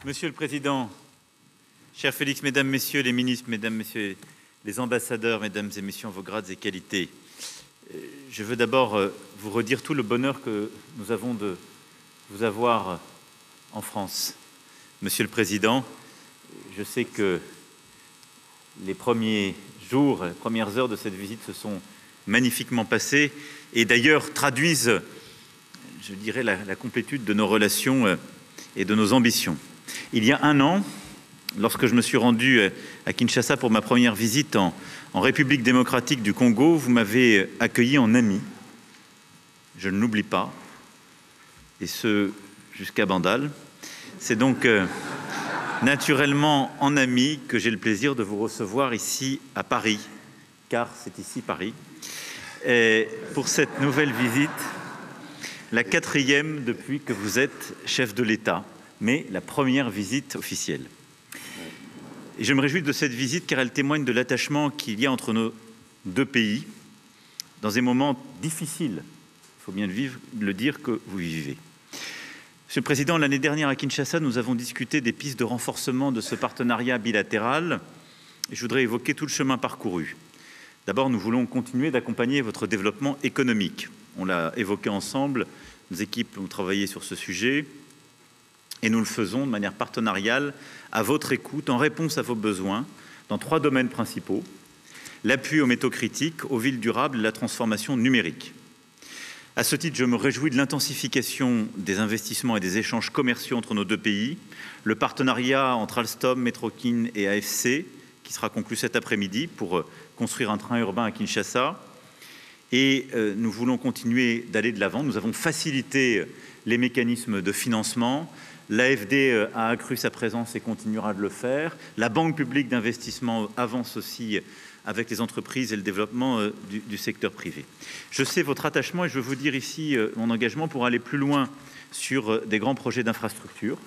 Monsieur le Président, cher Félix, Mesdames, Messieurs les ministres, Mesdames, Messieurs les ambassadeurs, Mesdames et Messieurs en vos grades et qualités, je veux d'abord vous redire tout le bonheur que nous avons de vous avoir en France. Monsieur le Président, je sais que les premiers jours, les premières heures de cette visite se sont magnifiquement passées et d'ailleurs traduisent, je dirais, la complétude de nos relations et de nos ambitions. Il y a un an, lorsque je me suis rendu à Kinshasa pour ma première visite en République démocratique du Congo, vous m'avez accueilli en ami. Je ne l'oublie pas, et ce jusqu'à Bandal. C'est donc naturellement en ami que j'ai le plaisir de vous recevoir ici à Paris, car c'est ici Paris, et pour cette nouvelle visite, la 4e depuis que vous êtes chef de l'État, mais la première visite officielle. Et je me réjouis de cette visite car elle témoigne de l'attachement qu'il y a entre nos deux pays dans des moments difficiles, il faut bien le dire, que vous vivez. Monsieur le Président, l'année dernière à Kinshasa, nous avons discuté des pistes de renforcement de ce partenariat bilatéral et je voudrais évoquer tout le chemin parcouru. D'abord, nous voulons continuer d'accompagner votre développement économique. On l'a évoqué ensemble, nos équipes ont travaillé sur ce sujet et nous le faisons de manière partenariale, à votre écoute, en réponse à vos besoins, dans 3 domaines principaux: l'appui aux métaux critiques, aux villes durables et la transformation numérique. À ce titre, je me réjouis de l'intensification des investissements et des échanges commerciaux entre nos deux pays, le partenariat entre Alstom, Metrokin et AFC, qui sera conclu cet après-midi pour construire un train urbain à Kinshasa. Et nous voulons continuer d'aller de l'avant. Nous avons facilité les mécanismes de financement. L'AFD a accru sa présence et continuera de le faire. La Banque publique d'investissement avance aussi avec les entreprises et le développement du secteur privé. Je sais votre attachement et je veux vous dire ici mon engagement pour aller plus loin sur des grands projets d'infrastructure,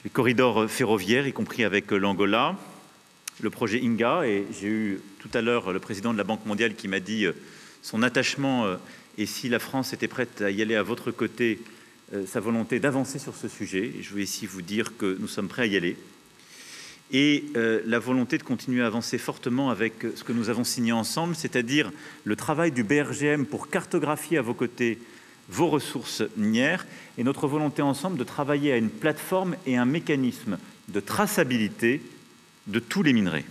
les corridors ferroviaires, y compris avec l'Angola, le projet INGA, et j'ai eu tout à l'heure le président de la Banque mondiale qui m'a dit son attachement et si la France était prête à y aller à votre côté, sa volonté d'avancer sur ce sujet. Et je veux ici vous dire que nous sommes prêts à y aller. Et la volonté de continuer à avancer fortement avec ce que nous avons signé ensemble, c'est-à-dire le travail du BRGM pour cartographier à vos côtés vos ressources minières et notre volonté ensemble de travailler à une plateforme et un mécanisme de traçabilité de tous les minerais.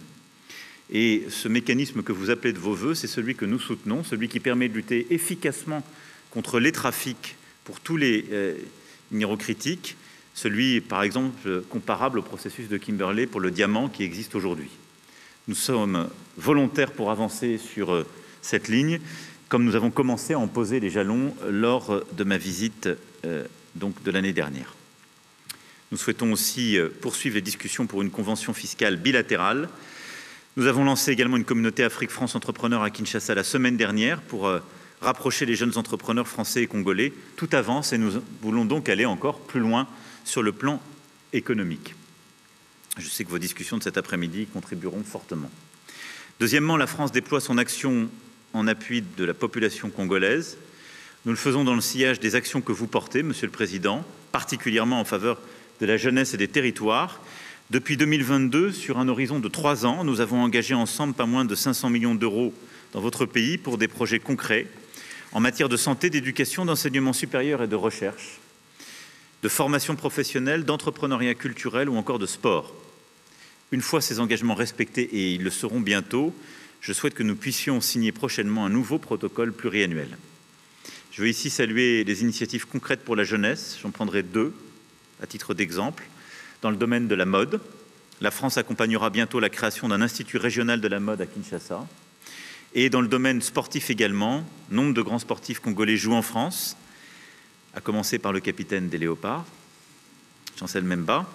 Et ce mécanisme que vous appelez de vos voeux, c'est celui que nous soutenons, celui qui permet de lutter efficacement contre les trafics pour tous les minéraux critiques, celui, par exemple, comparable au processus de Kimberley pour le diamant qui existe aujourd'hui. Nous sommes volontaires pour avancer sur cette ligne, comme nous avons commencé à en poser les jalons lors de ma visite donc de l'année dernière. Nous souhaitons aussi poursuivre les discussions pour une convention fiscale bilatérale. Nous avons lancé également une communauté Afrique-France Entrepreneurs à Kinshasa la semaine dernière pour rapprocher les jeunes entrepreneurs français et congolais. Tout avance et nous voulons donc aller encore plus loin sur le plan économique. Je sais que vos discussions de cet après-midi contribueront fortement. Deuxièmement, la France déploie son action en appui de la population congolaise. Nous le faisons dans le sillage des actions que vous portez, Monsieur le Président, particulièrement en faveur de la jeunesse et des territoires. Depuis 2022, sur un horizon de 3 ans, nous avons engagé ensemble pas moins de 500 millions d'euros dans votre pays pour des projets concrets en matière de santé, d'éducation, d'enseignement supérieur et de recherche, de formation professionnelle, d'entrepreneuriat culturel ou encore de sport. Une fois ces engagements respectés, et ils le seront bientôt, je souhaite que nous puissions signer prochainement un nouveau protocole pluriannuel. Je veux ici saluer les initiatives concrètes pour la jeunesse. J'en prendrai 2 à titre d'exemple. Dans le domaine de la mode, la France accompagnera bientôt la création d'un institut régional de la mode à Kinshasa. Et dans le domaine sportif également, nombre de grands sportifs congolais jouent en France, à commencer par le capitaine des Léopards, Chancel Memba,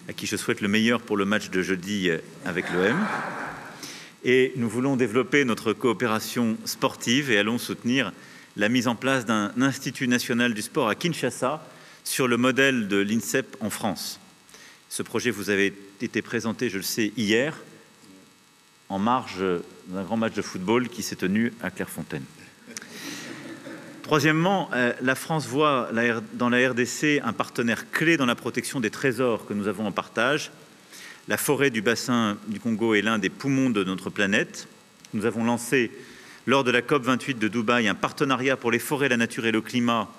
à qui je souhaite le meilleur pour le match de jeudi avec l'OM. Et nous voulons développer notre coopération sportive et allons soutenir la mise en place d'un institut national du sport à Kinshasa sur le modèle de l'INSEP en France. Ce projet vous avait été présenté, je le sais, hier, en marge d'un grand match de football qui s'est tenu à Clairefontaine. Troisièmement, la France voit dans la RDC un partenaire clé dans la protection des trésors que nous avons en partage. La forêt du bassin du Congo est l'un des poumons de notre planète. Nous avons lancé, lors de la COP28 de Dubaï, un partenariat pour les forêts, la nature et le climat,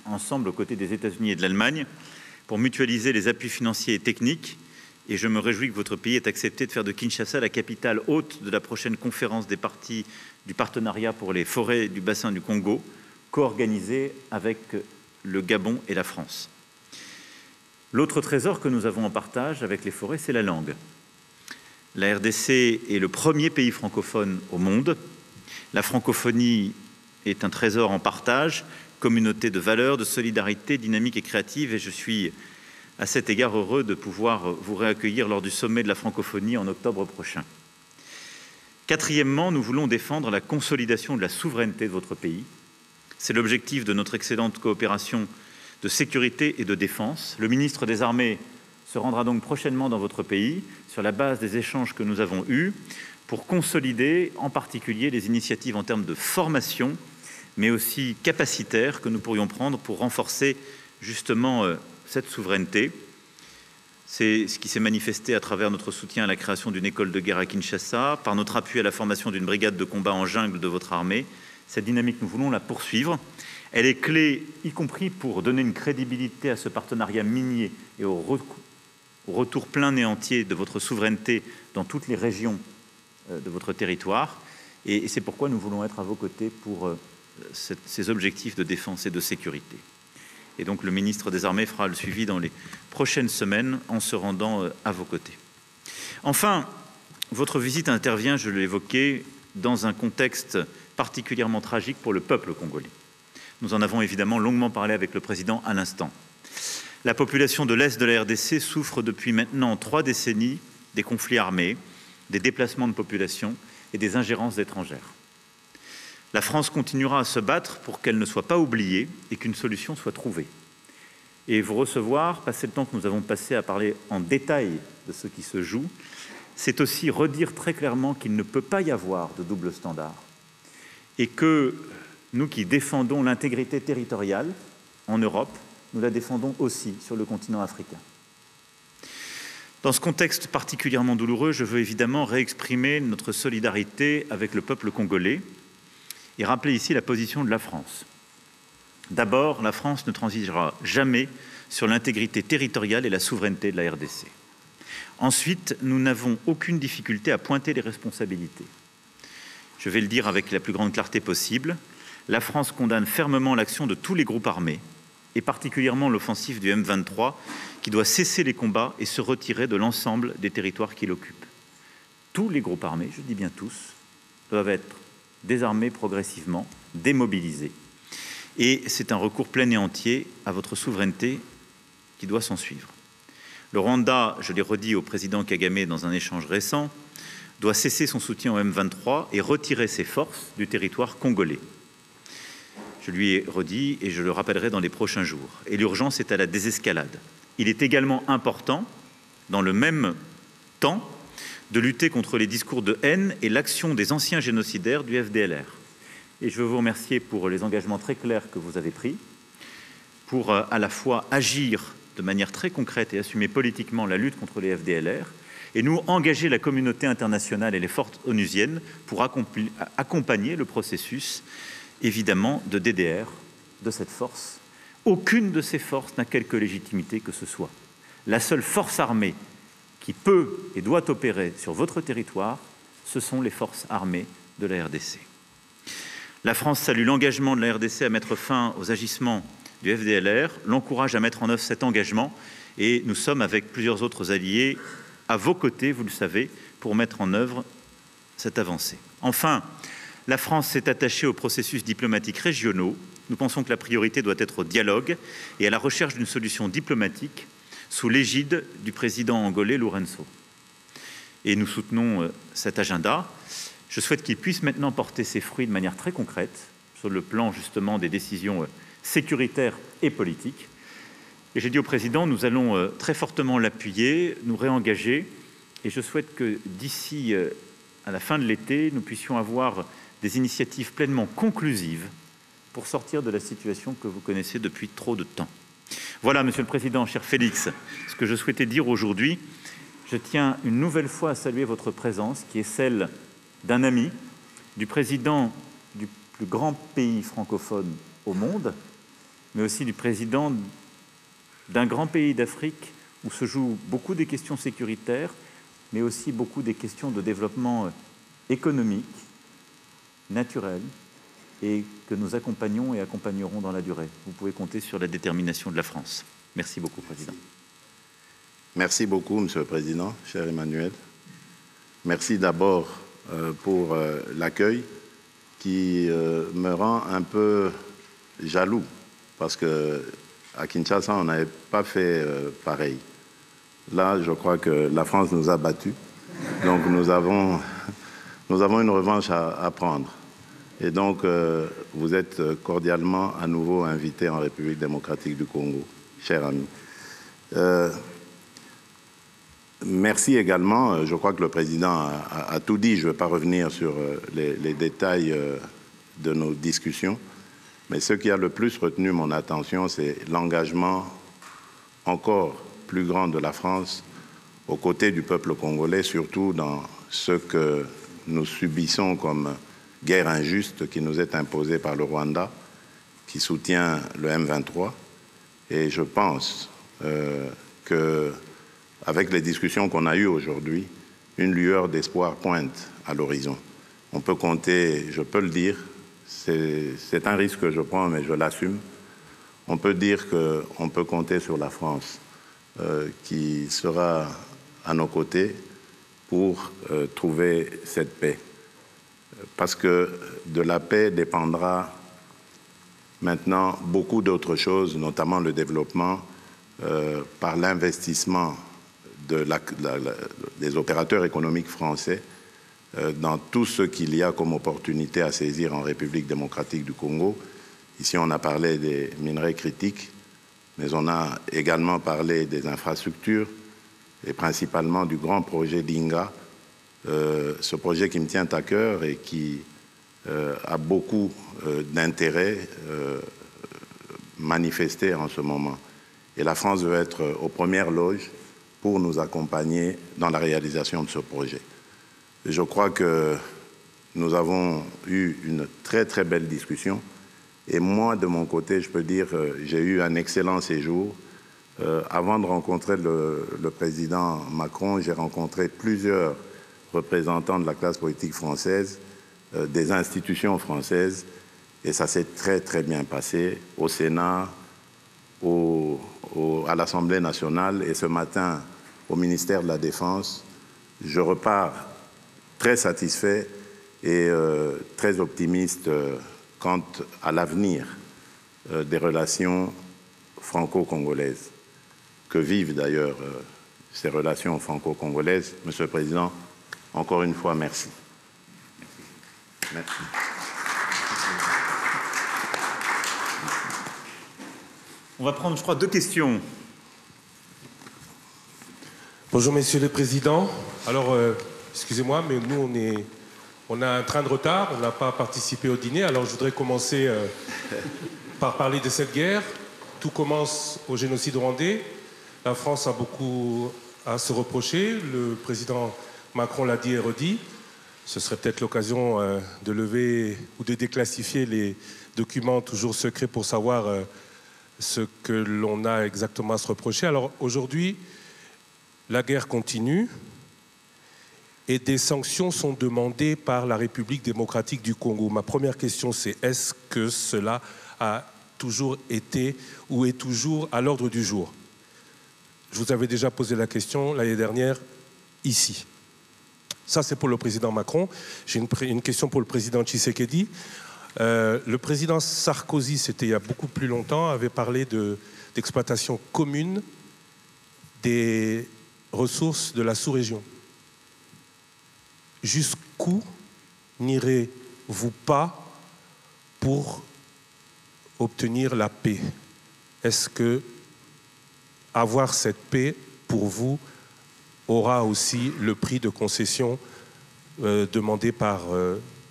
ensemble aux côtés des États-Unis et de l'Allemagne, pour mutualiser les appuis financiers et techniques. Et je me réjouis que votre pays ait accepté de faire de Kinshasa la capitale hôte de la prochaine conférence des parties du partenariat pour les forêts du bassin du Congo, co-organisée avec le Gabon et la France. L'autre trésor que nous avons en partage avec les forêts, c'est la langue. La RDC est le premier pays francophone au monde. La francophonie est un trésor en partage, communauté de valeurs, de solidarité, dynamique et créative, et je suis à cet égard heureux de pouvoir vous réaccueillir lors du sommet de la francophonie en octobre prochain. Quatrièmement, nous voulons défendre la consolidation de la souveraineté de votre pays. C'est l'objectif de notre excellente coopération de sécurité et de défense. Le ministre des Armées se rendra donc prochainement dans votre pays sur la base des échanges que nous avons eus pour consolider en particulier les initiatives en termes de formation, mais aussi capacitaires que nous pourrions prendre pour renforcer justement cette souveraineté. C'est ce qui s'est manifesté à travers notre soutien à la création d'une école de guerre à Kinshasa, par notre appui à la formation d'une brigade de combat en jungle de votre armée. Cette dynamique, nous voulons la poursuivre. Elle est clé, y compris pour donner une crédibilité à ce partenariat minier et au retour plein et entier de votre souveraineté dans toutes les régions de votre territoire. Et c'est pourquoi nous voulons être à vos côtés pour ces objectifs de défense et de sécurité. Et donc le ministre des Armées fera le suivi dans les prochaines semaines en se rendant à vos côtés. Enfin, votre visite intervient, je l'ai évoqué, dans un contexte particulièrement tragique pour le peuple congolais. Nous en avons évidemment longuement parlé avec le président à l'instant. La population de l'Est de la RDC souffre depuis maintenant 3 décennies des conflits armés, des déplacements de population et des ingérences étrangères. La France continuera à se battre pour qu'elle ne soit pas oubliée et qu'une solution soit trouvée. Et vous recevoir, passer le temps que nous avons passé à parler en détail de ce qui se joue, c'est aussi redire très clairement qu'il ne peut pas y avoir de double standard et que nous qui défendons l'intégrité territoriale en Europe, nous la défendons aussi sur le continent africain. Dans ce contexte particulièrement douloureux, je veux évidemment réexprimer notre solidarité avec le peuple congolais et rappeler ici la position de la France. D'abord, la France ne transigera jamais sur l'intégrité territoriale et la souveraineté de la RDC. Ensuite, nous n'avons aucune difficulté à pointer les responsabilités. Je vais le dire avec la plus grande clarté possible, la France condamne fermement l'action de tous les groupes armés, et particulièrement l'offensive du M23, qui doit cesser les combats et se retirer de l'ensemble des territoires qu'il occupe. Tous les groupes armés, je dis bien tous, doivent être désarmés progressivement, démobilisés. Et c'est un recours plein et entier à votre souveraineté qui doit s'en suivre. Le Rwanda, je l'ai redit au président Kagame dans un échange récent, doit cesser son soutien au M23 et retirer ses forces du territoire congolais. Je lui ai redit et je le rappellerai dans les prochains jours. Et l'urgence est à la désescalade. Il est également important, dans le même temps, de lutter contre les discours de haine et l'action des anciens génocidaires du FDLR. Et je veux vous remercier pour les engagements très clairs que vous avez pris, pour à la fois agir de manière très concrète et assumer politiquement la lutte contre les FDLR, et nous engager la communauté internationale et les forces onusiennes pour accompagner le processus, évidemment, de DDR de cette force. Aucune de ces forces n'a quelque légitimité que ce soit. La seule force armée qui peut et doit opérer sur votre territoire, ce sont les forces armées de la RDC. La France salue l'engagement de la RDC à mettre fin aux agissements du FDLR, l'encourage à mettre en œuvre cet engagement, et nous sommes avec plusieurs autres alliés à vos côtés, vous le savez, pour mettre en œuvre cette avancée. Enfin, la France s'est attachée aux processus diplomatiques régionaux. Nous pensons que la priorité doit être au dialogue et à la recherche d'une solution diplomatique sous l'égide du président angolais Lourenço. Et nous soutenons cet agenda. Je souhaite qu'il puisse maintenant porter ses fruits de manière très concrète sur le plan justement des décisions sécuritaires et politiques. Et j'ai dit au président, nous allons très fortement l'appuyer, nous réengager, et je souhaite que d'ici à la fin de l'été, nous puissions avoir des initiatives pleinement conclusives pour sortir de la situation que vous connaissez depuis trop de temps. Voilà, Monsieur le Président, cher Félix, ce que je souhaitais dire aujourd'hui. Je tiens une nouvelle fois à saluer votre présence, qui est celle d'un ami, du président du plus grand pays francophone au monde, mais aussi du président d'un grand pays d'Afrique où se jouent beaucoup des questions sécuritaires, mais aussi beaucoup des questions de développement économique, naturel, et que nous accompagnons et accompagnerons dans la durée. Vous pouvez compter sur la détermination de la France. Merci beaucoup, Président. Merci beaucoup, Monsieur le Président, cher Emmanuel. Merci d'abord pour l'accueil qui me rend un peu jaloux, parce qu'à Kinshasa, on n'avait pas fait pareil. Là, je crois que la France nous a battus, donc nous avons une revanche à prendre. Et donc, vous êtes cordialement à nouveau invité en République démocratique du Congo, cher ami. Merci également, je crois que le Président a tout dit, je ne vais pas revenir sur les détails de nos discussions, mais ce qui a le plus retenu mon attention, c'est l'engagement encore plus grand de la France aux côtés du peuple congolais, surtout dans ce que nous subissons comme guerre injuste qui nous est imposée par le Rwanda, qui soutient le M23. Et je pense qu'avec les discussions qu'on a eues aujourd'hui, une lueur d'espoir pointe à l'horizon. On peut compter, je peux le dire, c'est un risque que je prends, mais je l'assume. On peut dire qu'on peut compter sur la France qui sera à nos côtés pour trouver cette paix. Parce que de la paix dépendra maintenant beaucoup d'autres choses, notamment le développement par l'investissement des opérateurs économiques français dans tout ce qu'il y a comme opportunité à saisir en République démocratique du Congo. Ici, on a parlé des minerais critiques, mais on a également parlé des infrastructures et principalement du grand projet d'Inga, ce projet qui me tient à cœur et qui a beaucoup d'intérêt manifesté en ce moment. Et la France veut être aux premières loges pour nous accompagner dans la réalisation de ce projet. Je crois que nous avons eu une très très belle discussion et moi de mon côté je peux dire j'ai eu un excellent séjour. Avant de rencontrer le président Macron, j'ai rencontré plusieurs représentants de la classe politique française, des institutions françaises et ça s'est très très bien passé au Sénat, à l'Assemblée nationale et ce matin au ministère de la Défense. Je repars très satisfait et très optimiste quant à l'avenir des relations franco-congolaises. Que vivent d'ailleurs ces relations franco-congolaises. Monsieur le Président, encore une fois, merci. Merci. On va prendre, je crois, 2 questions. Bonjour, Monsieur le Président. Alors, excusez-moi, mais nous, on a un train de retard, on n'a pas participé au dîner. Alors, je voudrais commencer par parler de cette guerre. Tout commence au génocide rwandais. La France a beaucoup à se reprocher. Le président Macron l'a dit et redit. Ce serait peut-être l'occasion de lever ou de déclassifier les documents toujours secrets pour savoir ce que l'on a exactement à se reprocher. Alors aujourd'hui, la guerre continue et des sanctions sont demandées par la République démocratique du Congo. Ma première question, c'est est-ce que cela a toujours été ou est toujours à l'ordre du jour? Je vous avais déjà posé la question l'année dernière, ici. Ça, c'est pour le président Macron. J'ai une question pour le président Tshisekedi. Le président Sarkozy, c'était il y a beaucoup plus longtemps, avait parlé d'exploitation commune des ressources de la sous-région. Jusqu'où n'irez-vous pas pour obtenir la paix? Est-ce que avoir cette paix, pour vous, aura aussi le prix de concession demandé par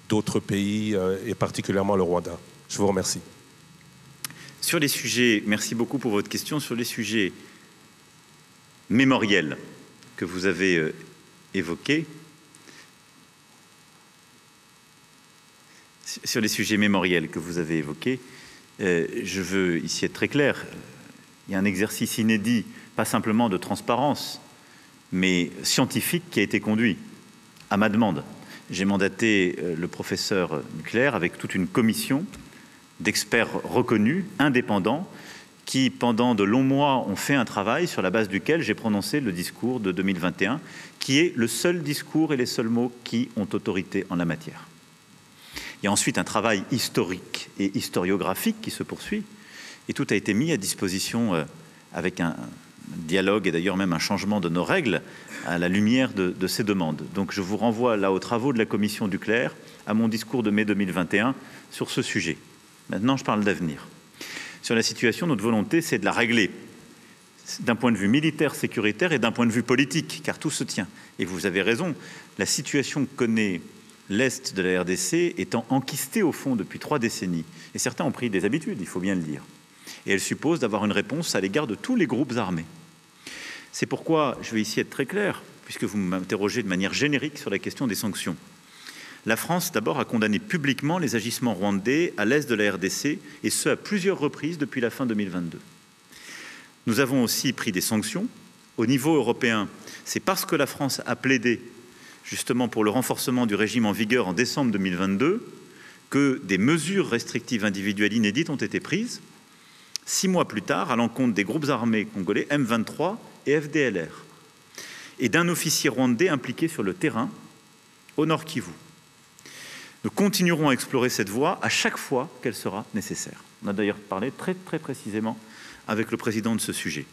d'autres pays, et particulièrement le Rwanda? Je vous remercie. Sur les sujets, merci beaucoup pour votre question, sur les sujets mémoriels que vous avez évoqués, je veux ici être très clair. Il y a un exercice inédit, pas simplement de transparence, mais scientifique qui a été conduit à ma demande. J'ai mandaté le professeur Nucléaire avec toute une commission d'experts reconnus, indépendants, qui, pendant de longs mois, ont fait un travail sur la base duquel j'ai prononcé le discours de 2021, qui est le seul discours et les seuls mots qui ont autorité en la matière. Il y a ensuite un travail historique et historiographique qui se poursuit, et tout a été mis à disposition avec un dialogue et d'ailleurs même un changement de nos règles à la lumière de ces demandes. Donc je vous renvoie là aux travaux de la commission Duclerc, à mon discours de mai 2021 sur ce sujet. Maintenant, je parle d'avenir. Sur la situation, notre volonté, c'est de la régler d'un point de vue militaire, sécuritaire et d'un point de vue politique, car tout se tient. Et vous avez raison, la situation que connaît l'Est de la RDC étant enquistée au fond depuis 3 décennies, et certains ont pris des habitudes, il faut bien le dire, et elle suppose d'avoir une réponse à l'égard de tous les groupes armés. C'est pourquoi je vais ici être très clair, puisque vous m'interrogez de manière générique sur la question des sanctions. La France, d'abord, a condamné publiquement les agissements rwandais à l'est de la RDC, et ce, à plusieurs reprises depuis la fin 2022. Nous avons aussi pris des sanctions. Au niveau européen, c'est parce que la France a plaidé justement pour le renforcement du régime en vigueur en décembre 2022 que des mesures restrictives individuelles inédites ont été prises 6 mois plus tard à l'encontre des groupes armés congolais M23 et FDLR et d'un officier rwandais impliqué sur le terrain au Nord Kivu. Nous continuerons à explorer cette voie à chaque fois qu'elle sera nécessaire. On a d'ailleurs parlé très précisément avec le président de ce sujet.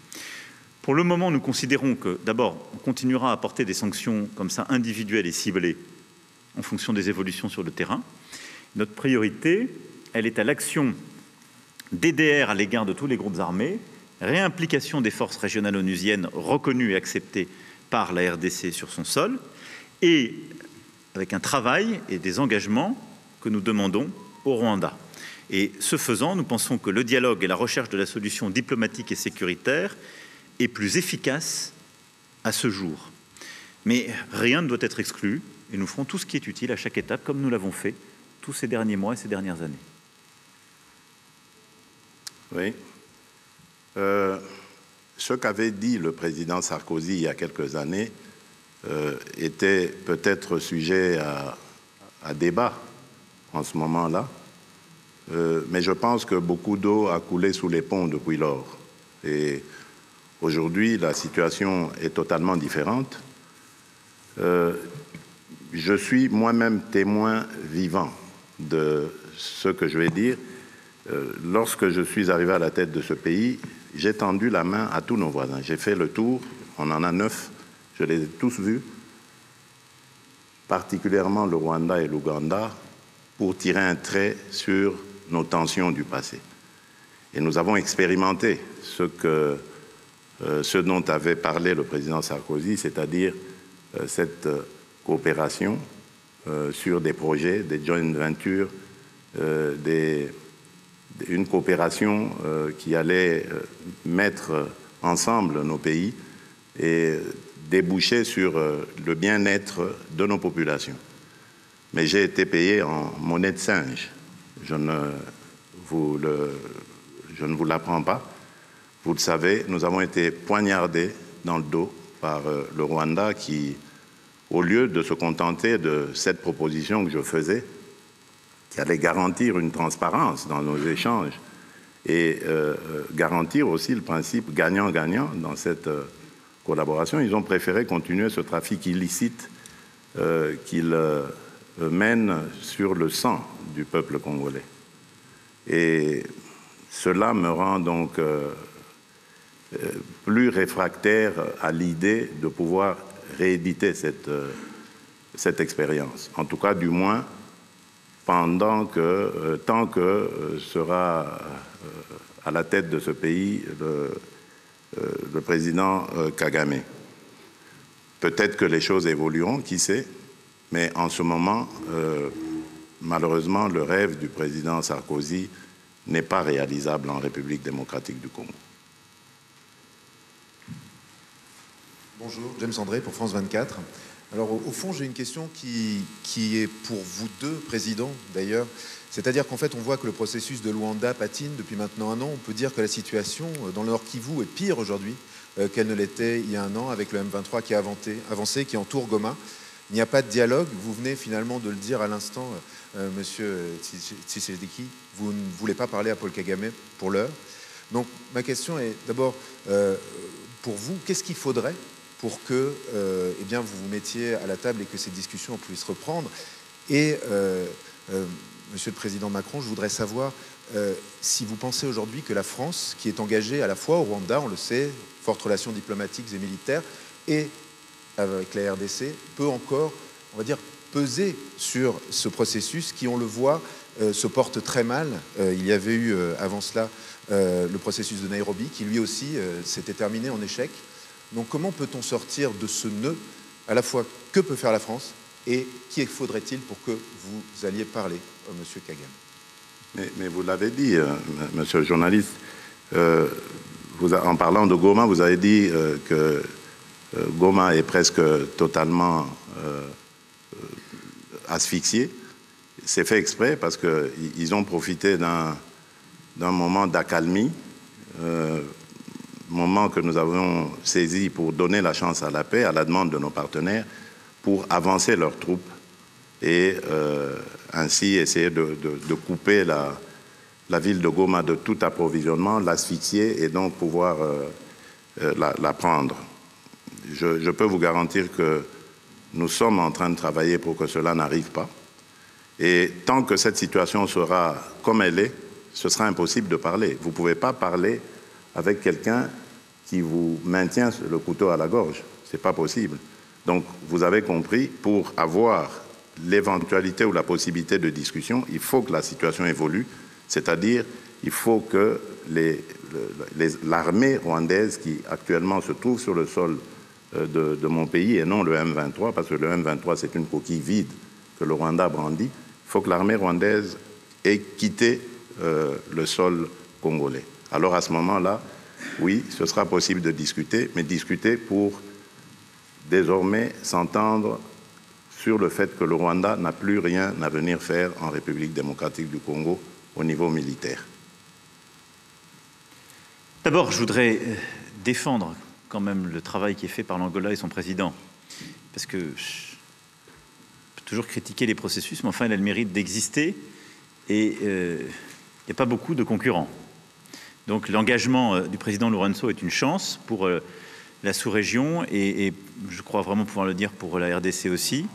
Pour le moment, nous considérons que, d'abord, on continuera à apporter des sanctions comme ça individuelles et ciblées en fonction des évolutions sur le terrain. Notre priorité, elle est à l'action DDR à l'égard de tous les groupes armés, réimplication des forces régionales onusiennes reconnues et acceptées par la RDC sur son sol, et avec un travail et des engagements que nous demandons au Rwanda. Et ce faisant, nous pensons que le dialogue et la recherche de la solution diplomatique et sécuritaire est plus efficace à ce jour. Mais rien ne doit être exclu, et nous ferons tout ce qui est utile à chaque étape, comme nous l'avons fait tous ces derniers mois et ces dernières années. Oui. Ce qu'avait dit le président Sarkozy il y a quelques années était peut-être sujet à débat en ce moment-là, mais je pense que beaucoup d'eau a coulé sous les ponts depuis lors. Et aujourd'hui, la situation est totalement différente. Je suis moi-même témoin vivant de ce que je vais dire. Lorsque je suis arrivé à la tête de ce pays, j'ai tendu la main à tous nos voisins. J'ai fait le tour, on en a 9, je les ai tous vus, particulièrement le Rwanda et l'Ouganda, pour tirer un trait sur nos tensions du passé. Et nous avons expérimenté ce dont avait parlé le président Sarkozy, c'est-à-dire cette coopération sur des projets, des joint ventures, une coopération qui allait mettre ensemble nos pays et déboucher sur le bien-être de nos populations. Mais j'ai été payé en monnaie de singe. Je ne vous l'apprends pas. Vous le savez, nous avons été poignardés dans le dos par le Rwanda qui, au lieu de se contenter de cette proposition que je faisais, qui allait garantir une transparence dans nos échanges et garantir aussi le principe gagnant-gagnant dans cette collaboration, ils ont préféré continuer ce trafic illicite qu'ils mènent sur le sang du peuple congolais. Et cela me rend donc plus réfractaire à l'idée de pouvoir rééditer cette expérience. En tout cas, du moins, tant que sera à la tête de ce pays le président Kagame. Peut-être que les choses évolueront, qui sait, mais en ce moment, malheureusement, le rêve du président Sarkozy n'est pas réalisable en République démocratique du Congo. Bonjour, James André pour France 24. Alors au fond, j'ai une question qui est pour vous deux, présidents d'ailleurs. C'est-à-dire qu'en fait, on voit que le processus de Luanda patine depuis maintenant un an. On peut dire que la situation dans le Nord Kivu est pire aujourd'hui qu'elle ne l'était il y a un an, avec le M23 qui a avancé, qui entoure Goma. Il n'y a pas de dialogue. Vous venez finalement de le dire à l'instant, Monsieur Tshisekedi, vous ne voulez pas parler à Paul Kagame pour l'heure. Donc ma question est d'abord, pour vous, qu'est-ce qu'il faudrait pour que eh bien, vous vous mettiez à la table et que ces discussions puissent reprendre? Et Monsieur le Président Macron, je voudrais savoir si vous pensez aujourd'hui que la France, qui est engagée à la fois au Rwanda, on le sait, fortes relations diplomatiques et militaires, et avec la RDC, peut encore, on va dire, peser sur ce processus qui, on le voit, se porte très mal. Il y avait eu avant cela le processus de Nairobi, qui lui aussi s'était terminé en échec. Donc comment peut-on sortir de ce nœud? À la fois, que peut faire la France et qui faudrait-il pour que vous alliez parler, Monsieur Kagame? Mais vous l'avez dit, monsieur le journaliste, en parlant de Goma, vous avez dit que Goma est presque totalement asphyxié. C'est fait exprès parce qu'ils ont profité d'un moment d'accalmie, moment que nous avons saisi pour donner la chance à la paix, à la demande de nos partenaires, pour avancer leurs troupes et ainsi essayer de couper la ville de Goma de tout approvisionnement, l'asphyxier et donc pouvoir la prendre. Je peux vous garantir que nous sommes en train de travailler pour que cela n'arrive pas. Et tant que cette situation sera comme elle est, ce sera impossible de parler. Vous ne pouvez pas parler avec quelqu'un qui vous maintient le couteau à la gorge. Ce n'est pas possible. Donc, vous avez compris, pour avoir l'éventualité ou la possibilité de discussion, il faut que la situation évolue, c'est-à-dire il faut que l'armée rwandaise qui actuellement se trouve sur le sol de mon pays et non le M23, parce que le M23 c'est une coquille vide que le Rwanda brandit, il faut que l'armée rwandaise ait quitté le sol congolais. Alors à ce moment-là, oui, ce sera possible de discuter, mais discuter pour désormais s'entendre sur le fait que le Rwanda n'a plus rien à venir faire en République démocratique du Congo au niveau militaire. D'abord, je voudrais défendre quand même le travail qui est fait par l'Angola et son président, parce que je peux toujours critiquer les processus, mais enfin, il a le mérite d'exister et il n'y a pas beaucoup de concurrents. Donc l'engagement du président Lourenço est une chance pour la sous-région et je crois vraiment pouvoir le dire pour la RDC aussi.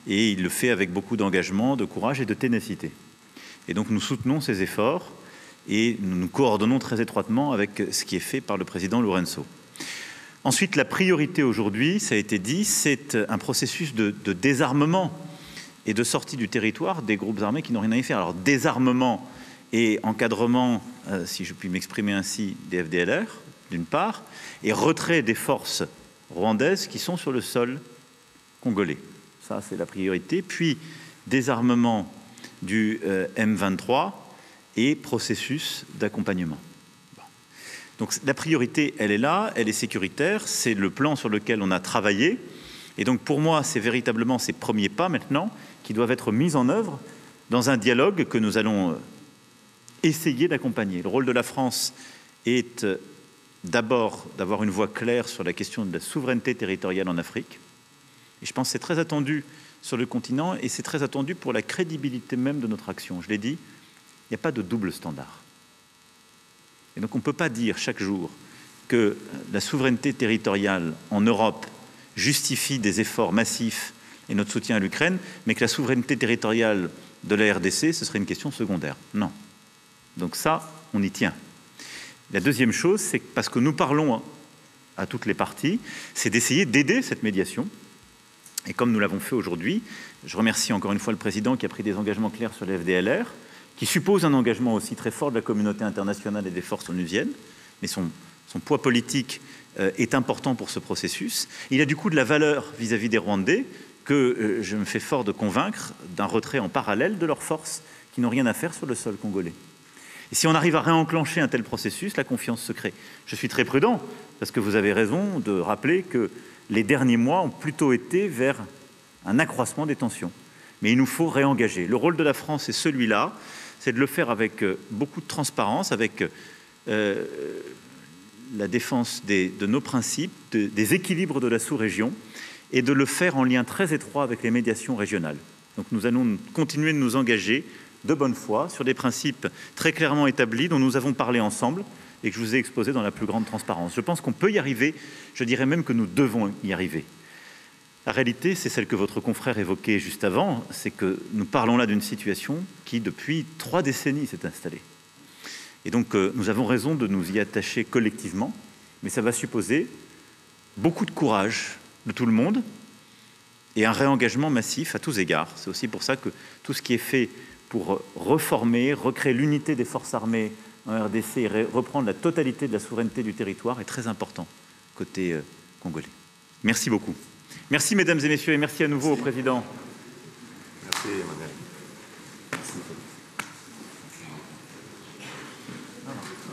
Et il le fait avec beaucoup d'engagement, de courage et de ténacité. Et donc nous soutenons ces efforts et nous nous coordonnons très étroitement avec ce qui est fait par le président Lourenço. Ensuite, la priorité aujourd'hui, ça a été dit, c'est un processus de désarmement et de sortie du territoire des groupes armés qui n'ont rien à y faire. Alors désarmement et encadrement, si je puis m'exprimer ainsi, des FDLR, d'une part, et retrait des forces rwandaises qui sont sur le sol congolais. Ça, c'est la priorité. Puis, désarmement du M23 et processus d'accompagnement. Bon. Donc, la priorité, elle est là, elle est sécuritaire, c'est le plan sur lequel on a travaillé. Et donc, pour moi, c'est véritablement ces premiers pas maintenant qui doivent être mis en œuvre dans un dialogue que nous allons essayer d'accompagner. Le rôle de la France est d'abord d'avoir une voix claire sur la question de la souveraineté territoriale en Afrique. Et je pense que c'est très attendu sur le continent et c'est très attendu pour la crédibilité même de notre action. Je l'ai dit, il n'y a pas de double standard. Et donc on ne peut pas dire chaque jour que la souveraineté territoriale en Europe justifie des efforts massifs et notre soutien à l'Ukraine, mais que la souveraineté territoriale de la RDC, ce serait une question secondaire. Non. Donc ça, on y tient. La deuxième chose, c'est que parce que nous parlons à toutes les parties, c'est d'essayer d'aider cette médiation. Et comme nous l'avons fait aujourd'hui, je remercie encore une fois le président qui a pris des engagements clairs sur les FDLR, qui suppose un engagement aussi très fort de la communauté internationale et des forces onusiennes, mais son poids politique est important pour ce processus. Il a du coup de la valeur vis-à-vis des Rwandais que je me fais fort de convaincre d'un retrait en parallèle de leurs forces qui n'ont rien à faire sur le sol congolais. Et si on arrive à réenclencher un tel processus, la confiance se crée. Je suis très prudent, parce que vous avez raison de rappeler que les derniers mois ont plutôt été vers un accroissement des tensions. Mais il nous faut réengager. Le rôle de la France est celui-là, c'est de le faire avec beaucoup de transparence, avec la défense de nos principes, des équilibres de la sous-région, et de le faire en lien très étroit avec les médiations régionales. Donc nous allons continuer de nous engager de bonne foi sur des principes très clairement établis dont nous avons parlé ensemble et que je vous ai exposés dans la plus grande transparence. Je pense qu'on peut y arriver, je dirais même que nous devons y arriver. La réalité, c'est celle que votre confrère évoquait juste avant, c'est que nous parlons là d'une situation qui, depuis 3 décennies, s'est installée. Et donc, nous avons raison de nous y attacher collectivement, mais ça va supposer beaucoup de courage de tout le monde et un réengagement massif à tous égards. C'est aussi pour ça que tout ce qui est fait pour reformer, recréer l'unité des forces armées en RDC et reprendre la totalité de la souveraineté du territoire est très important côté congolais. Merci beaucoup. Merci mesdames et messieurs et merci à nouveau au président. Merci Emmanuel.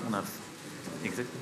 On a exactement.